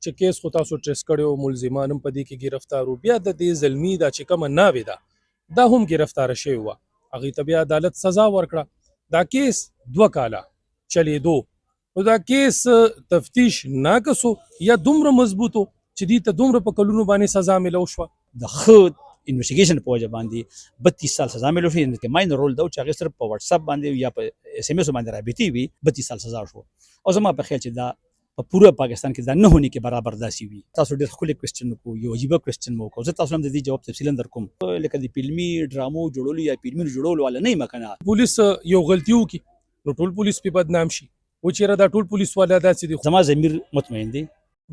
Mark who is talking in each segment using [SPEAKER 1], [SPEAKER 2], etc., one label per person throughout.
[SPEAKER 1] چې کیس خو تاسو ټریس کړی ملزمان هم په دې کې ګرفتار وو، بیا د دې زلمي دا چې کومه ناوې ده دا هم ګرفتاره شوې وه، هغې ته بیا عدالت سزا ورکړه. دا کیس 2 کاله چلېدو، نو دا کیس تفتیش ناقص یا دومره مضبوط چې دې ته دومره په کلونو باندې سزا میلو شوه؟
[SPEAKER 2] د ښه انویسټیګیشن په وجه باندې 32 سال سزا میلو شوې، یعنې کې ماین رول دا و چې هغې صرف په واتس اپ باندې یا په اس ام اس باندې رابطې وي، 32 سال سزا شو. او زما په خیال چې دا په پوره پاکستان کې دا نه هونې کې برابر داسې وي. تاسو ډېر ښکلی کوېسچن وکړو، یو عجیبه کوېسچن مو وکړو، زه تاسو هم د دې جواب تفصیلا در کوم. لکه د فلمي ډرامو جوړولو یا فلمونو جوړولو والا نه یم که نه.
[SPEAKER 1] پولیس یو غلطي وکړي نو ټول پولیس پې بدنام شي، و چېرې دا ټول پولیس والا داسې دي؟
[SPEAKER 2] زما ضمیر مطمئن دی.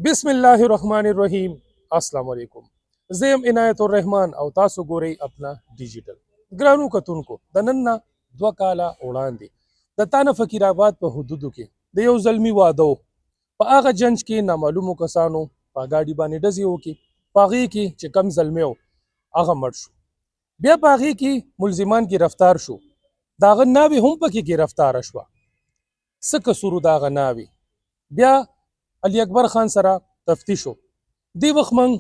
[SPEAKER 1] بسم الله الرحمن الرحیم. السلام علیکم، زه یم عنایت الرحمن او تاسو ګورئ اپنا ډیجیټل. ګرانو کتونکو، د نن نه 2 کاله وړاندې د تانه فقیر آباد په حدودو کې د یو زلمي واده و. په هغه جنج کې نامعلومو کسانو په ګاډي باندې ډزې وکړې، په هغې کې چې کم زلمی و هغه مړ شو. بیا په هغې کې ملزمان ګرفتار شو، د هغه ناوې هم پکې ګرفتاره شوه. څه قصور د هغه ناوې؟ بیا علي اکبر خان سره تفتیش و. دې وخت موږ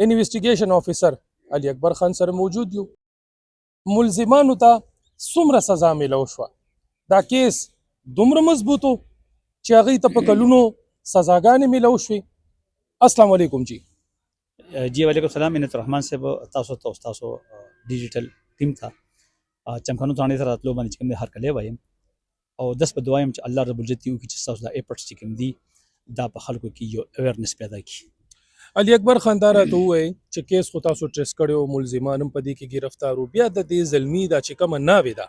[SPEAKER 1] انویسټیګیشن افیسر علي اکبر خان سره موجود یو. ملزمانو ته څومره سزا میلو شوه؟ دا کیس دومره مضبوط و چې هغوی ته په کلونو سزاګانې میلو شوې. السلام علیکم جی.
[SPEAKER 2] جی وعلیکم السلام. عنایت الرحمن صاحب، تاسو ته تاسو ډیجیټل ټیم ته چمکانو تانې سره راتلو باندې چې کوم دی هرکلی وایم، او داس په دعا یم چې الله رب العزت دې وکړي چې ستاسو دا ایفرټس چې کوم دي دا په خلکو کې یو اویرنس پیدا کړي.
[SPEAKER 1] علي اکبر خان دا راته ووایي چې کیس خو تاسو ټریس کړی ملزمان هم په دې کې ګرفتار وو، بیا د دې زلمي دا چې کومه ناوې ده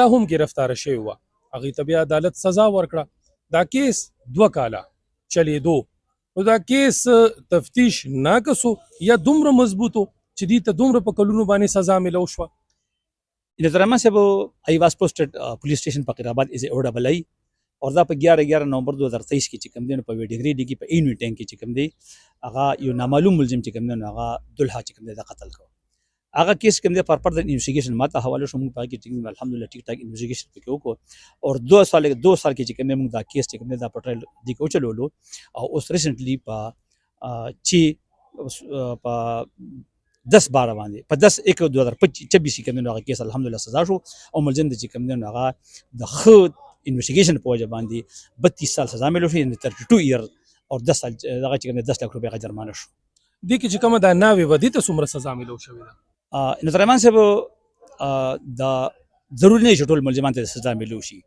[SPEAKER 1] دا هم ګرفتاره شوې وه، هغې ته بیا عدالت سزا ورکړه. دا کیس 2 کاله چلېدو، نو دا کیس تفتیش ناقص یا دومره مضبوط چې دې ته دومره په کلونو باندې سزا میلو شوه؟
[SPEAKER 2] عنایت الرحمن صاحب، آئی واز پوسټډ پولیس اسټیشن فقیر آباد از او ڈبل آئی، اور دا په 11 نومبر 2023 کې چې کوم دی نو په ډګري ډګي په اینوي ټینک کې چې کوم دی هغه یو نامعلوم ملزم چې کوم دی نو هغه دلها چې کوم دی دا قتل کړ. هغه کیس کوم دی پر فردر انویسټیګیشن ماته حواله شو، موږ په کې چې الحمدلله ټیک ټاک انویسټیګیشن پکې وکړو، اور 2 سال کې چې کوم دی موږ دا کیس چې کوم دی دا پټرل دی کو چلولو. او اوس ریسنټلی په 10/12 باندې په 10/1/2024 کې کوم دی هغه کیس الحمدلله سزا شو، او ملزم چې کوم دی هغه د ښه انویسټیګیشن په وجه باندې 32 سال سزا میلو شوې، یعنې 32 ایئر او 10 سال دغه چې کوم 10 لک روپۍ هغه جرمانه شو.
[SPEAKER 1] دې کې چې کومه دا ناوې وه دې ته څومره سزا میلو شوې ده؟
[SPEAKER 2] عنایت الرحمن صاحب، دا ضروري نه چې ټول ملزمان ته سزا میلو شي.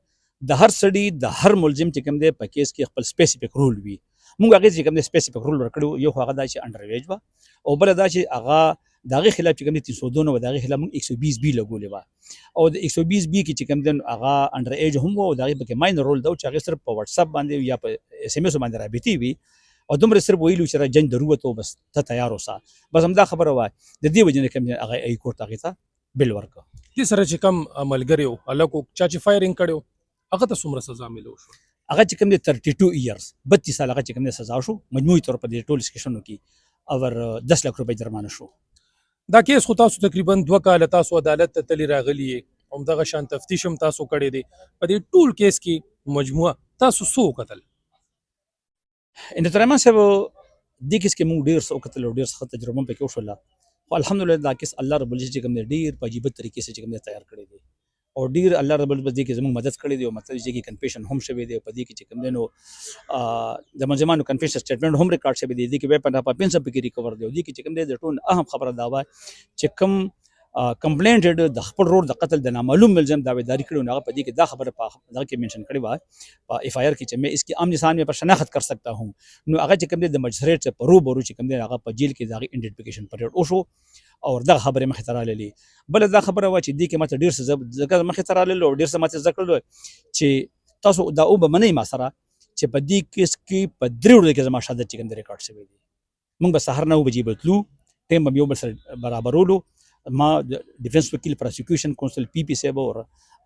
[SPEAKER 2] د هر سړي د هر ملزم چې کوم دی په کیس کې خپل سپیسیفیک رول وي. موږ هغې چې کوم دی سپیسیفیک رول ورکړو، یو خو هغه دا چې انډر ایج وه، او بله دا چې هغه د هغې خلاف چې کوم دی 302 نه وه، د هغې خلاف موږ 120 بي لګولې وه، او د 120 بي کې چې کوم دی هغه انډر ایج هم وه، او د هغې پکې ماین رول دا و چې هغې صرف په واتس اپ باندې یا په اس ام اس باندې رابطې وي، او دومره صرف ویلو چې را جنج در ووتو بس ته تیار اوسه، بس همدا خبره وه. د دې وجې نه کوم دی هغه ای کورټ هغې ته بل ورکړه.
[SPEAKER 1] دې سره چې کم ملګری و هلک و چا چې فایرنګ کړی و هغه ته څومره سزا میلو شو؟
[SPEAKER 2] هغه چې کوم دی 32 ایئرز 32 سال هغه چې کوم دی سزا شو، مجموعي طور په دې ټول سیکشنو کې اور 10 لک روپۍ جرمانه شو.
[SPEAKER 1] دا کیس خو تاسو تقریبا 2 کاله تاسو عدالت ته تللی راغلی یې، همدغه شان تفتیش هم تاسو کړی دی. په دې ټول کیس کې مجموعه تاسو څه وکتل؟
[SPEAKER 2] عنایت الرحمن صاحب، دې کیس کې موږ ډېر څه وکتل او ډېر ښه تجربه هم پکې وشوله، خو الحمدلله دا کیس الله رب العزت چې کوم دی ډېر په عجیبه طریقې سره چې کوم دی تیار کړی دی، او ډېر الله رب العزت دې کې زموږ مدد کړی دی، او مطلب چې کې کنفیشن هم شوی دی، په دې کې چې کوم دی نو د ملزمانو کنفیشن سټیټمنټ هم ریکارډ شوی دی، دې کې ویپن اپینس هم پکې ریکور دی، او دې کې چې کوم دی د ټول اهم خبره دا وه چې کوم کمپلینټ د خپل رور د قتل د نامعلوم ملزم دعویداری کړی، هغه په دې کې دا خبره په دغه کې منشن کړې وه په ایف آئی آر کې چې میں اس کی عام انسان میں پر شناخت کر سکتا ہوں. نو هغه چې کوم دی د مجسټریټ څخه په روبرو چې کوم دی هغه په جیل کې د هغې ایډنټیفیکیشن پریډ وشو، او دغه خبرې مخې ته راللې. بله دا خبره وه چې دې کې ماته ډېر څه ځکه مخې ته راللو، او ډېر څه ماته زده کړل چې تاسو دا اوبه منئ ما سره چې په دې کیس کې په 3 ورځو کې زما شهادت چې کوم دی ریکارډ شوی دی. موږ به سهار 9 بجې به تلو، ټایم به یو بل سره برابرولو، ما ډیفنس وکیل پروسیکیوشن کونسل پی پی صاحب او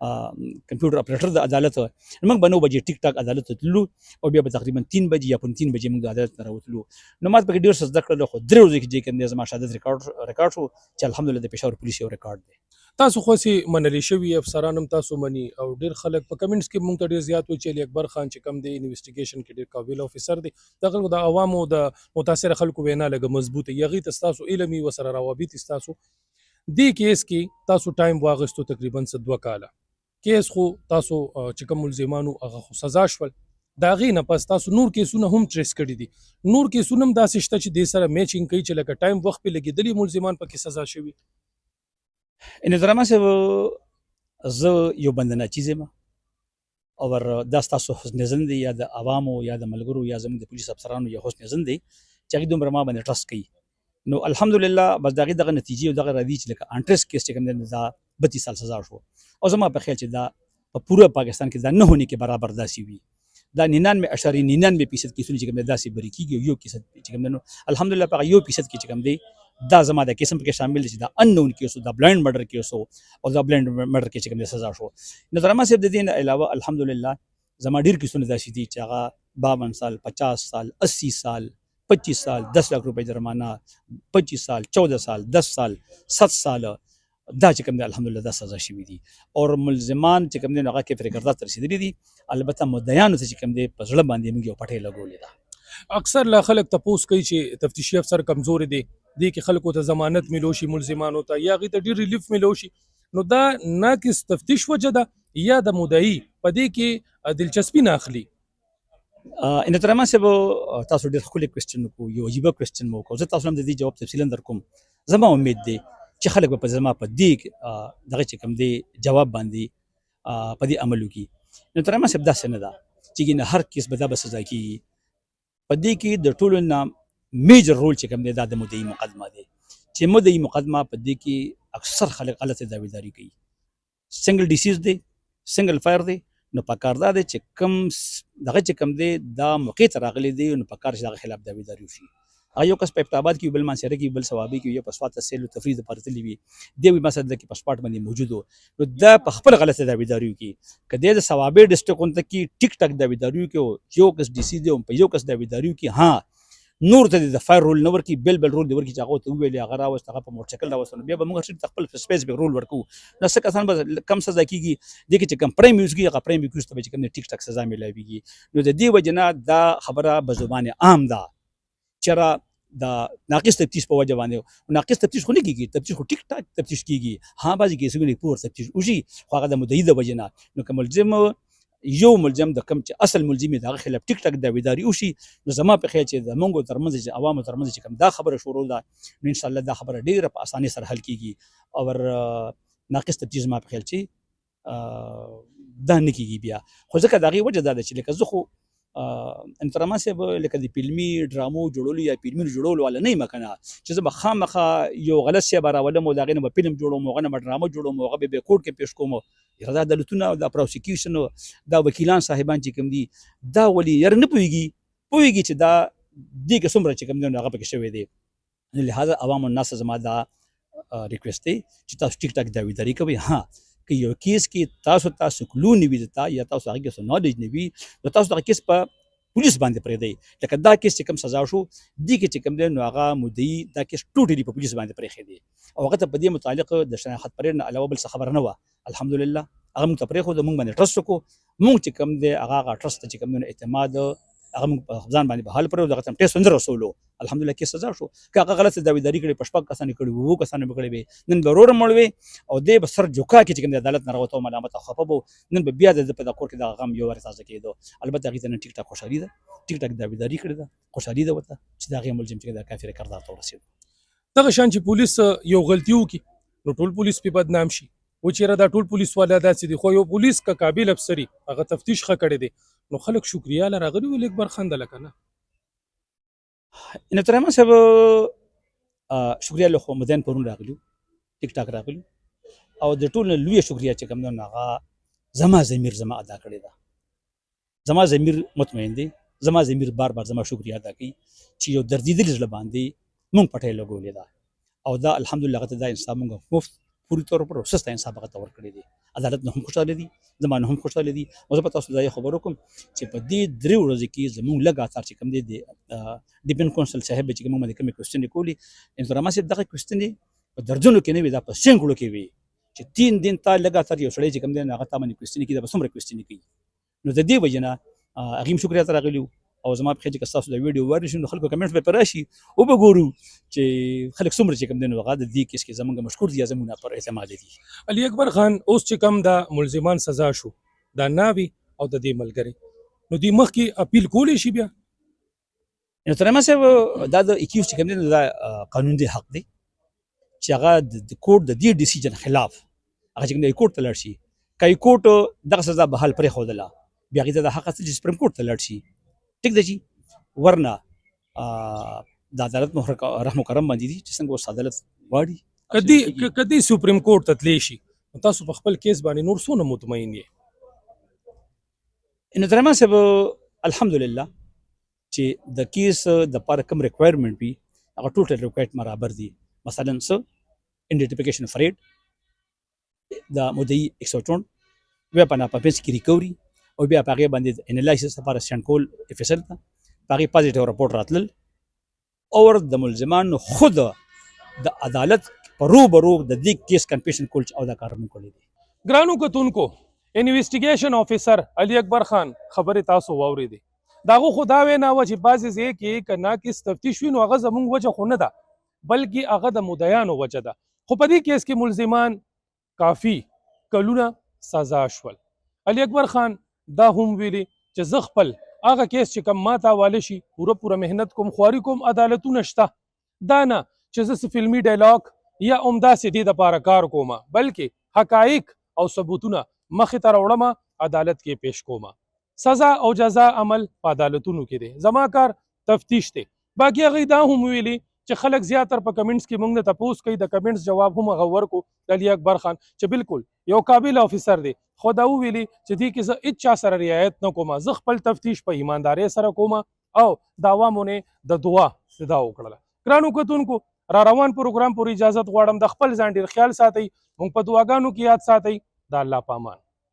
[SPEAKER 2] کمپیوټر اپریټر د عدالت موږ به 9 بجې ټیک ټاک عدالت ته تللو او بیا به تقریبا 3 بجې یا 3 بجې موږ د عدالت نه راوتلو. نو ما پکې ډېر څه زده کړل، خو 3 ورځې کې چې کوم دی زما شهادت ریکارډ شو چې الحمدلله د پېښور پولیس یو ریکارډ دی.
[SPEAKER 1] تاسو خو سي منلی شوي افسران هم تاسو مني او ډیر خلک په کمنټس کې مونږ ته ډیر زیات وایي چې علي اکبر خان چې کم دی انویسټیګیشن کې ډیر قابل افیسر دی. دغه د عوامو د متاثر خلکو وینا لګه مضبوطه یغې ته تاسو علمي وسره روابط تاسو دی کیس کې تاسو ټایم واغستو تقریبا 2 کاله کیس خو تاسو چې کوم ملزمانو هغه خو سزا شول دا غي نه پس تاسو نور کیسونه هم ټریس کړی دي. نور کیسونه هم داسې شته چې د سره میچینګ کوي چې لکه ټایم وخت په لګیدلی ملزمان پکې سزا شوی.
[SPEAKER 2] ان درما صاحب زه یو بندنه چیز ما اور دا تاسو حسن زن دی یا د عوامو یا د ملګرو یا زموږ د پولیس افسرانو یا حسن زن دی چې هغه دومره ما باندې ټرست کوي. نو الحمدلله بس دغه نتیجې او دغه راځي چې لکه انټرست کیس چې کوم دی دا 32 سال سزا شو او زما په خیال چې دا په پوره پاکستان کې دا نه هونی کې برابر داسي وي. دا 99.99% کیسونه چې کوم دی داسي بری کیږي یو کیس چې کوم دی نو الحمدلله په یو فیصد کې چې کوم دی دا زما د قسم کې شامل دي چې دا انون کیسو دا بلایند مرډر کیسو او دا بلایند مرډر کې چې کوم دی سزا شو. نو درما صاحب د دین علاوه الحمدلله زما ډیر کیسونه داسي دي چې هغه 52 سال 50 سال 80 سال 25 سال 10 लाख रुपए जुर्माना 25 साल 14 साल 10 साल 7 साल دا چې کوم دی الحمدلله دا سزا شوي دي او ملزمان چې کوم دی هغه کې فرګردات رسیدلي دي. البته مدعیانو ته چې کوم دی په ځړه باندې موږ یو پټه لګولې ده.
[SPEAKER 1] اکثر لا خلک تپوس کوي چې تفتیشي افسر کمزور دي دي کې خلکو ته ضمانت ملوشي ملزمانو ته یا غي ته ډیر ریلیف ملوشي. نو دا ناقص تفتیش وجه ده یا د مدعی په دې کې دلچسپي نه اخلي.
[SPEAKER 2] ان ترما صاحب تاسو ډېر ښکلی کوېسچن وکړو یو عجیبه کوېسچن مو وکړو. زه تاسو هم د دې جواب تفصیلا در کوم. زما امید دی چې خلک به په زما په دې دغه چې کوم دی جواب باندې په دې عمل وکړي. نو ترما صاحب داسې نه ده چې نه هر کیس به دا به سزا کېږي. په دې کې د ټولو نه میجر رول چې کوم دی دا د مدعي مقدمه دی چې مدعي مقدمه په دې کې اکثر خلک غلطه دعویداري کوي. سنگل ډیسیز دی سنگل فایر دی نو پکار دا دی چې کم دغه چې کم دی دا موقع ته راغلی دی نو پکار چې دغه خلاف دعویداري وشي. هغه یو کس په ابتاباد کې بل مانسره کې بل ثوابي کې یو په سوات تسهیل او تفریح لپاره تللی وي دی وي مثلا د کې پاسپورت باندې موجود نو دا په خپل غلطه دعویداري کوي. کله د ثوابي ډیسټریکټ ته کې ټیک ټاک دعویداري کوي یو کس ډي سي دی په یو کس دعویداري کوي. ها نور ته د فایر رول نور کې بل رول دی ورکی چې هغه ته ویلي هغه راوست هغه په موټرسایکل راوست بیا به موږ خپل سپیس به رول ورکو. نو څه کسان به کم سزا کیږي د کې چې کم پرایم یوز کیږي هغه پرایم یوز ته چې کوم ټیک ټاک سزا ملایويږي. نو د دې وجنه دا خبره به زبان عام ده چې را دا ناقص تفتیش په وجه باندې ناقص تفتیش خو نه کیږي تفتیش خو ټیک ټاک تفتیش کیږي. ها بعضی کیسونه پور تفتیش وشي خو هغه د مدعي د وجنه نو کوم ملزم یو ملزم د کم چې اصل ملزمي دغه خلاف ټیک ټاک دعویداري وشي نو زما په خیال چې د مونږ ترمنځ چې عوامو ترمنځ چې کوم دا خبره شروع ده نو ان شاء الله دا خبره ډیره په اسانۍ سره حل کیږي او ناقص تفتیش ما په خیال چې دا نه کیږي بیا. خو ځکه دغه وجه دا ده چې لکه زه خو انترما صاحب لکه د فلمي ډرامو جوړولو یا فلمونو جوړولو ولا نه مکنه چې زه به خامخا یو غلط شی براولم او دا غینه به فلم جوړوم او غنه ډرامه جوړوم او هغه به کوټ کې پیش کوم. دا دولتونه دا پروسیکیوشن دا وکیلان صاحبان چې کوم دي دا ولي ير نه پويږي چې دا دې کې څومره چې کوم دی هغه پکې شوی دی. لہذا عوام الناس زما دا ریکوست دی چې تاسو ټیک ټاک دعویداري کوئ. ها که یو کیس کې تاسو کلو نیوي دتا یا تاسو هغه څه نالج نیوي نو تاسو دا کیس په پولیس باندې پرې دی لکه دا کیس چې کوم سزا شو دی کې چې کوم دی نو هغه مدعي دا کیس ټوټلی په پولیس باندې پرې دی او هغه ته په دې متعلق د شناخت پرې نه علاوه بل څه خبر نه و. الحمدلله هغه موږ ته پرې خو د موږ باندې ټرست وکړو موږ چې کوم دی هغه ټرست چې کوم دی اعتماد هغه موږ په ځان باندې بحال پرې دغه تم ټیسټ وندر رسولو الحمدلله کې سزا شو که هغه غلط دعویداري کړي پښپک کسان کړي وو کسان به کړي نن ضرور مړوي او دې به سر جوکا کې چې کوم عدالت نه راوته ملامت خفه بو نن به بیا د په د کور کې د غم یو ورتازه کېدو. البته هغه ته ټیک ټاک خوشالي ده ټیک ټاک دعویداري کړي ده خوشالي ده وته چې دا غي ملزم چې دا کافر کردار ته ورسېد.
[SPEAKER 1] دغه شان چې پولیس یو غلطي وکړي نو ټول پولیس په بدنام شي و چې دا ټول پولیس والا داسې دي خو یو پولیس کا قابل افسری هغه تفتیش ښه کړی دی نو خلک شکریا لراغلی ول اکبر خان دلک نه
[SPEAKER 2] ان ترما صاحب شکریا له خو مدین پرون راغلو ټیک ټاک راغلو او د ټول لوی شکریا چې کوم نه هغه زما ضمیر زما ادا کړی دا زما ضمیر مطمئن دی زما ضمیر بار بار زما شکریا ادا کوي چې یو دردیدل ځل باندې مونږ پټه لګولې دا او دا الحمدلله غته دا انصاف مونږ مفت پوری طور پر سسته انصاف هغه ته ورکړی دی. عدالت نه هم خوشاله دي، زما نه هم خوشاله دي. او زه به تاسو دا خبر وکړم چې په دې 3 ورځې کې زموږ لګاتار چې کوم دی د ډیپن کونسل صاحب چې کوم باندې کومې کوېسچنې کولې، انتظاما صاحب دغه کوېسچنې په درجنو کې نه وي، دا په سینکړو کې وي چې 3 دن تا لګاتار یو سړی چې کوم دی هغه تا باندې کوېسچنې کوي، دا به څومره کوېسچنې کوي. نو د دې وجې نه هغې هم شکریه ته راغلي وو. او زما په خیال چې که ستاسو دا ویډیو وارد شي نو خلکو کمنټس به پرې راشي او به ګورو چې خلک څومره چې کوم دی نو هغه د دې کیس کې زموږ مشکور دي یا زموږ نه پر اعتماد دي.
[SPEAKER 1] علي اکبر خان اوس چې کم دا ملزمان سزا شو دا ناوي او د دې ملګری نو دوی مخکې اپیل کولی شي بیا؟
[SPEAKER 2] انتظاما صاحب دا د اکیوز چې کوم دی نو دا قانون دی حق دی چې هغه د کورټ د دې ډیسیژن خلاف هغه چې کوم دی کورټ ته لاړ شي. که کورټ دغه سزا به حال پرېښودله بیا هغې ته د حق چې سپریم کورټ ته لاړ شي، ټیک ده جی. ورنه د عدالت رحم و کرم باندې دي چې څنګه اوس عدالت غواړي.
[SPEAKER 1] کدی سپریم کورټ ته تللی شي تاسو په خپل کیس باندې نور څونه مطمئن یې؟
[SPEAKER 2] انتظاما صاحب الحمدلله چې د کیس دپاره کوم ریکوایرمنټ وي هغه ټوټل ریکوایرمنټ برابر دي. مثلا څه ایډنټیفیکیشن اف ریډ، د مدعي 164 بیا په ناپاپنس کې ریکوري او بیا په هغې باندې انالایسس لپاره سینډ کول افیسر ته، په هغې پازیټیو رپورټ راتلل او د ملزمانو خود د عدالت په روبرو د دې کیس کنفیشن کول او دا کار موږ کړی دی.
[SPEAKER 1] ګرانو کتونکو، انویسټیګیشن افیسر علي اکبر خان خبرې تاسو واورېدې. د هغه خو دا وینا وه چې بعضې ځای کې که ناقص تفتیش وي نو هغه زموږ وجه خو نه ده بلکې هغه د مدعیانو وجه ده. خو په دې کیس کې ملزمان کافي کلونه سزا شول. علي اکبر خان دا هم ویلي چې زه خپل هغه کیس چې کوم ماته حواله شي پوره محنت کوم، خواري کوم، عدالتونه شته. دا نه چې زه فلمي ډایلاګ یا همداسې دې دپاره کار کوم، بلکې حقایق او ثبوتونه مخې ته راوړم، عدالت کې پیش کوم. سزا او جزا عمل په عدالتونو کې دی، زما کار تفتیش دی. باقي هغې دا هم ویلي چې خلک زیاتر په کمنټس کې موږ نه تپوس کوي، د کمنټس جواب هم هغه ورکو د علي اکبر خان چې بالکل یو قابل افیسر دی. خو دا وویلي چې دې کې زه هېڅ چا سره رعایت نه کوم، زه خپل تفتیش په ایماندارۍ سره کوم او د عوامو نه د دعا صدا وکړله. ګرانو کتونکو، را روان پروګرام پورې اجازت غواړم. د خپل ځان ډېر خیال ساتئ، موږ په دعاګانو کې یاد ساتئ. د الله په امان.